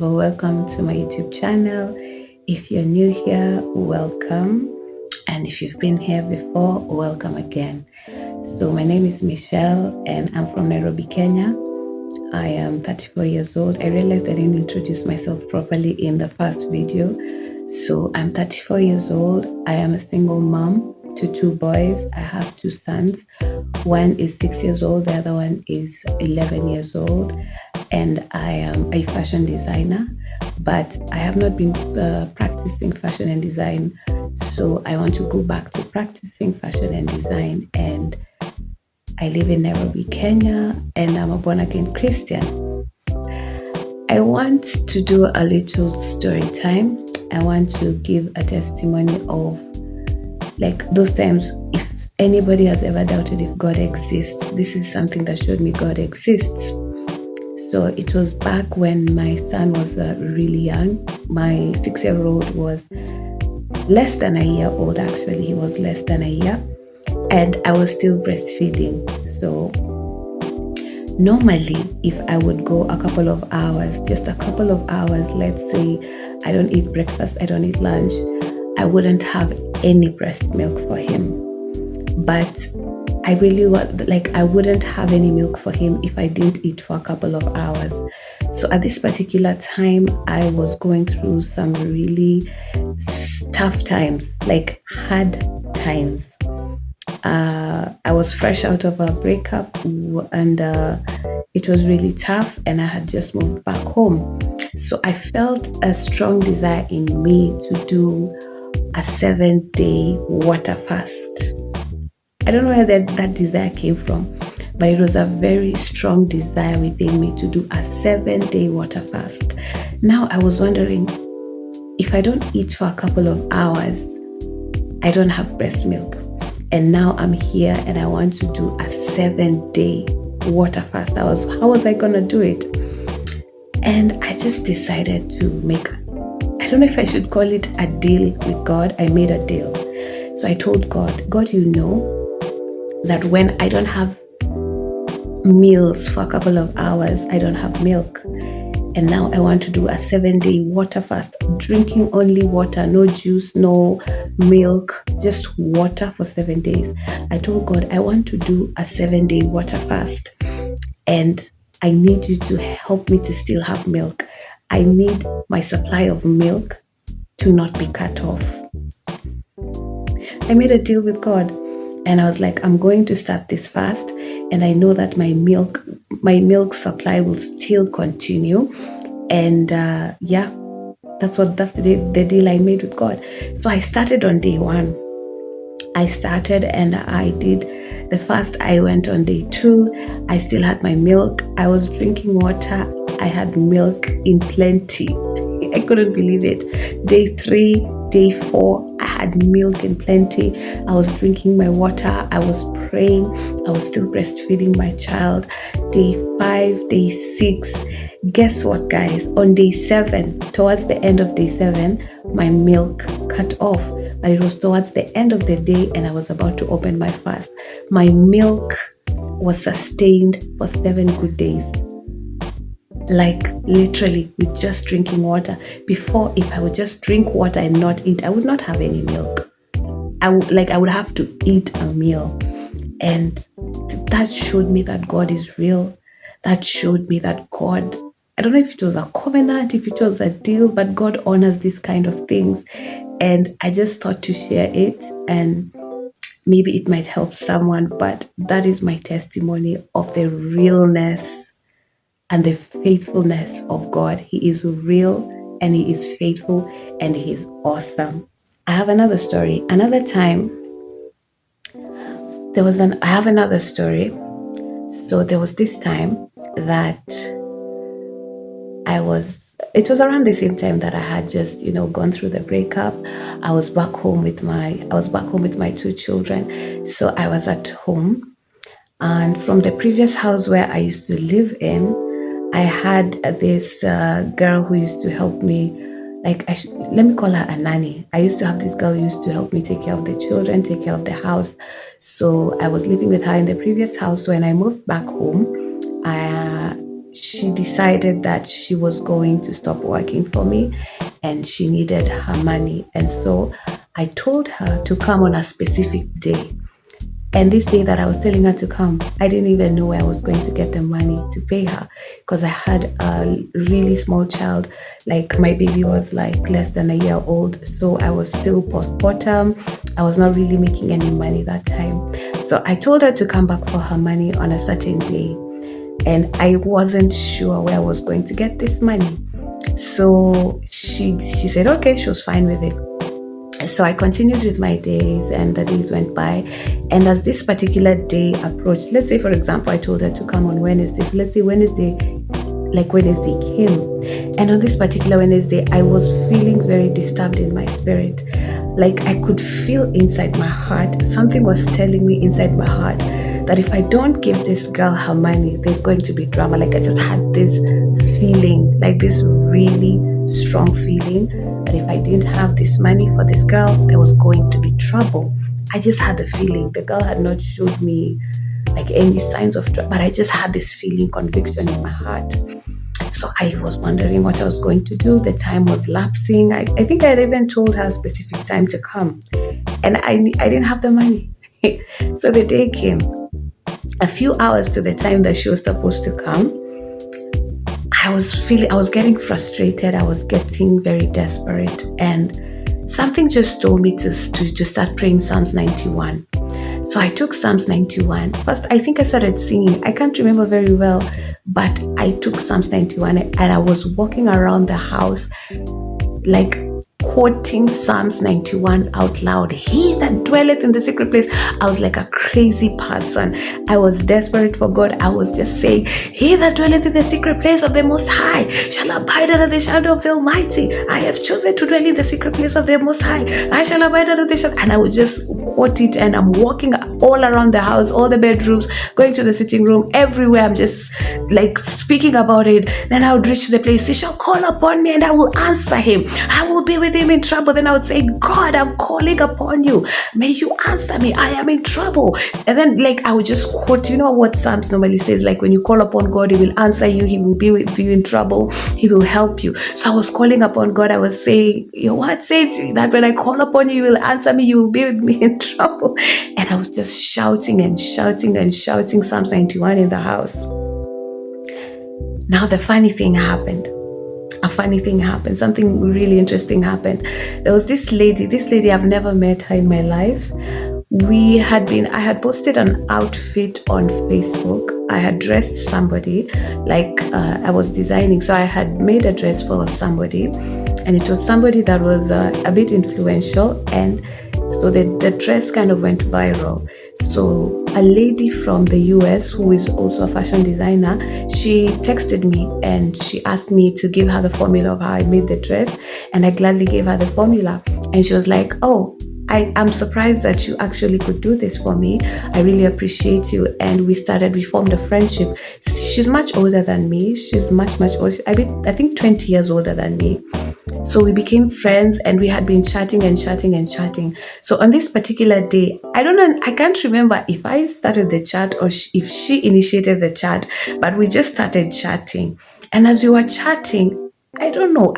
Well, welcome to my YouTube channel. If you're new here, welcome. And if you've been here before, welcome again. So my name is Michelle and I'm from Nairobi, Kenya. I am 34 years old. I realized I didn't introduce myself properly in the first video. So I'm 34 years old. I am a single mom to two boys. I have two sons. One is 6 years old, the other one is 11 years old. And I am a fashion designer, but I have not been practicing fashion and design. So I want to go back to practicing fashion and design. And I live in Nairobi, Kenya, and I'm a born-again Christian. I want to do a little story time. I want to give a testimony of like those times if anybody has ever doubted if God exists. This is something that showed me God exists. So it was back when my son was really young. My 6-year-old was less than a year old, actually. He was less than a year. And I was still breastfeeding. So normally, if I would go a couple of hours, just a couple of hours, let's say I don't eat breakfast, I don't eat lunch, I wouldn't have any breast milk for him. But I really I wouldn't have any milk for him if I didn't eat for a couple of hours. So at this particular time, I was going through some really tough times, like hard times. I was fresh out of a breakup and it was really tough, and I had just moved back home. So I felt a strong desire in me to do a 7-day water fast. I don't know where that desire came from, but it was a very strong desire within me to do a 7-day water fast. Now I was wondering, if I don't eat for a couple of hours, I don't have breast milk. And now I'm here and I want to do a 7-day water fast. How was I going to do it? And I just decided to make, I don't know if I should call it a deal with God. I made a deal. So I told God, you know that when I don't have meals for a couple of hours, I don't have milk. And now I want to do a 7-day water fast, drinking only water, no juice, no milk, just water for 7 days. I told God, I want to do a 7-day water fast, and I need you to help me to still have milk. I need my supply of milk to not be cut off. I made a deal with God. And I was like, I'm going to start this fast, and I know that my milk supply will still continue. And that's the deal I made with God. So I started on day 1. I started and I did the fast. I went on day 2. I still had my milk. I was drinking water. I had milk in plenty. I couldn't believe it. Day 3, day 4, I had milk in plenty. I was drinking my water. I was praying. I was still breastfeeding my child. Day 5, day 6. Guess what, guys? On day 7, towards the end of day 7, my milk cut off. But it was towards the end of the day and I was about to open my fast. My milk was sustained for 7 good days. Like literally with just drinking water. Before, if I would just drink water and not eat, I would not have any milk. I would have to eat a meal. And that showed me that God is real. That showed me that God, I don't know if it was a covenant, if it was a deal, but God honors these kind of things. And I just thought to share it, and maybe it might help someone, but that is my testimony of the realness and the faithfulness of God. He is real and He is faithful and He is awesome. I have another story. Another time, I have another story. So there was this time that it was around the same time that I had just, gone through the breakup. I was back home with my 2 children. So I was at home, and from the previous house where I used to live in, I had this girl who used to help me, let me call her a nanny. I used to have this girl who used to help me take care of the children, take care of the house. So I was living with her in the previous house. So when I moved back home, she decided that she was going to stop working for me and she needed her money. And so I told her to come on a specific day. And this day that I was telling her to come, I didn't even know where I was going to get the money to pay her because I had a really small child. Like my baby was like less than a year old. So I was still postpartum. I was not really making any money that time. So I told her to come back for her money on a certain day. And I wasn't sure where I was going to get this money. So she said, okay, she was fine with it. So I continued with my days and the days went by. And as this particular day approached, let's say, for example, I told her to come on Wednesday. So let's say Wednesday came. And on this particular Wednesday, I was feeling very disturbed in my spirit. Like I could feel inside my heart, something was telling me inside my heart that if I don't give this girl her money, there's going to be drama. Like I just had this feeling, like this really strong feeling that if I didn't have this money for this girl, there was going to be trouble. I just had the feeling. The girl had not showed me like any signs of trouble, but I just had this feeling, conviction in my heart. So I was wondering what I was going to do. The time was lapsing. I think I had even told her a specific time to come, and I didn't have the money. So the day came. A few hours to the time that she was supposed to come, I was getting frustrated. I was getting very desperate, and something just told me to start praying Psalms 91. So I took Psalms 91. First, I think I started singing. I can't remember very well, but I took Psalms 91 and I was walking around the house like quoting Psalms 91 out loud. He that dwelleth in the secret place. I was like a crazy person. I was desperate for God. I was just saying, he that dwelleth in the secret place of the Most High shall abide under the shadow of the Almighty. I have chosen to dwell in the secret place of the Most High. I shall abide under the shadow. And I would just quote it, and I'm walking all around the house, all the bedrooms, going to the sitting room, everywhere. I'm just like speaking about it. Then I would reach the place. He shall call upon me and I will answer him. I will be with him in trouble. Then I would say, God, I'm calling upon you. May you answer me. I am in trouble. And then like I would just quote, you know what Psalms normally says, like when you call upon God, he will answer you. He will be with you in trouble. He will help you. So I was calling upon God. I was saying, your word says that when I call upon you, you will answer me. You will be with me in trouble. And I was just shouting and shouting and shouting Psalms 91 in the house. Now the funny thing happened. Something really interesting happened. There was this lady, I've never met her in my life. I had posted an outfit on Facebook. I had dressed somebody, like I was designing. So I had made a dress for somebody, and it was somebody that was a bit influential. And so the dress kind of went viral. So a lady from the US who is also a fashion designer, she texted me and she asked me to give her the formula of how I made the dress. And I gladly gave her the formula. And she was like, oh, I'm surprised that you actually could do this for me. I really appreciate you. And we formed a friendship. She's much older than me. She's much older. I think 20 years older than me. So we became friends and we had been chatting and chatting and chatting. So on this particular day, I can't remember if I started the chat or if she initiated the chat, but we just started chatting. And as we were chatting, I don't know,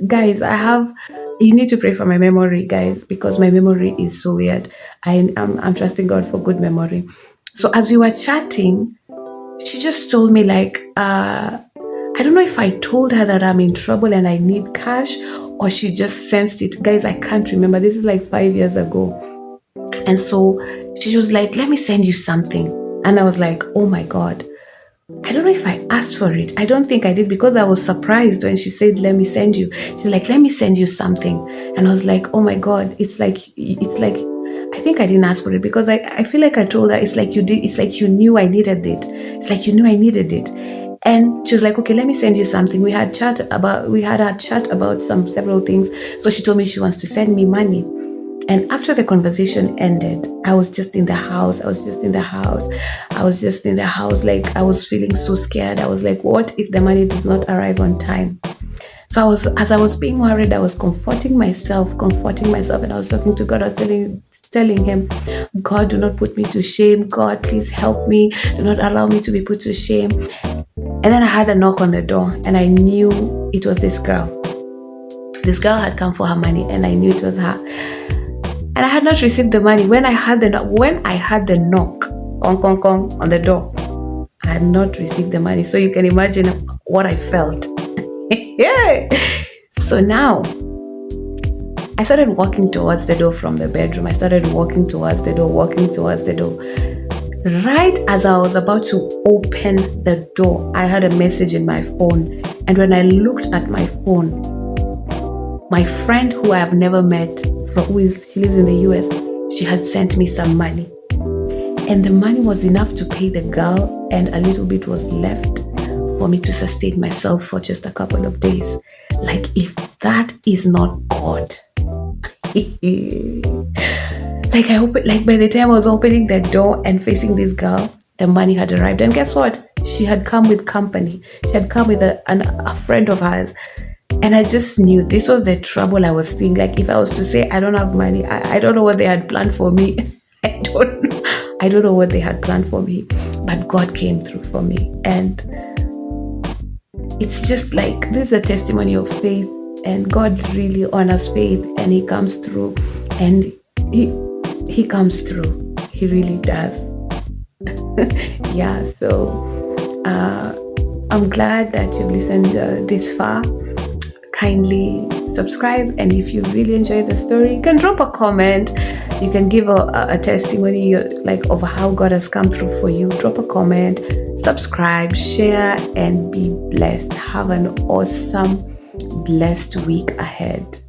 guys, you need to pray for my memory, guys, because my memory is so weird. I'm trusting God for good memory. So as we were chatting, she just told me like, I don't know if I told her that I'm in trouble and I need cash, or she just sensed it. Guys, I can't remember. This is like 5 years ago. And so she was like, let me send you something. And I was like, oh my God. I don't know if I asked for it. I don't think I did, because I was surprised when she said, let me send you. She's like, let me send you something. And I was like, oh my God, it's like, I think I didn't ask for it, because I feel like I told her, it's like you did. It's like you knew I needed it. It's like you knew I needed it. And she was like, okay, let me send you something. We had a chat about several things. So she told me she wants to send me money. And after the conversation ended, I was just in the house. Like I was feeling so scared. I was like, what if the money does not arrive on time? So as I was being worried, I was comforting myself, and I was talking to God. I was telling him, God, do not put me to shame. God, please help me. Do not allow me to be put to shame. And then I had a knock on the door, and I knew it was this girl. This girl had come for her money, and I knew it was her. And I had not received the money. When I had the knock, kong, kong, on the door, I had not received the money. So you can imagine what I felt. Yeah. So now, I started walking towards the door from the bedroom. I started walking towards the door. Right as I was about to open the door, I had a message in my phone. And when I looked at my phone, my friend who I have never met, she lives in the US, she had sent me some money. And the money was enough to pay the girl, and a little bit was left for me to sustain myself for just a couple of days. Like, if that is not God. Like by the time I was opening the door and facing this girl, the money had arrived. And guess what? She had come with company. She had come with a friend of hers. And I just knew this was the trouble I was seeing. Like, if I was to say I don't have money, I don't know what they had planned for me. I don't know what they had planned for me. But God came through for me. And it's just like, this is a testimony of faith. And God really honors faith, and He comes through. And He comes through. He really does. Yeah, so I'm glad that you've listened this far. Kindly subscribe, and if you really enjoyed the story, you can drop a comment. You can give a testimony of how God has come through for you. Drop a comment, subscribe, share, and be blessed. Have an awesome, blessed week ahead.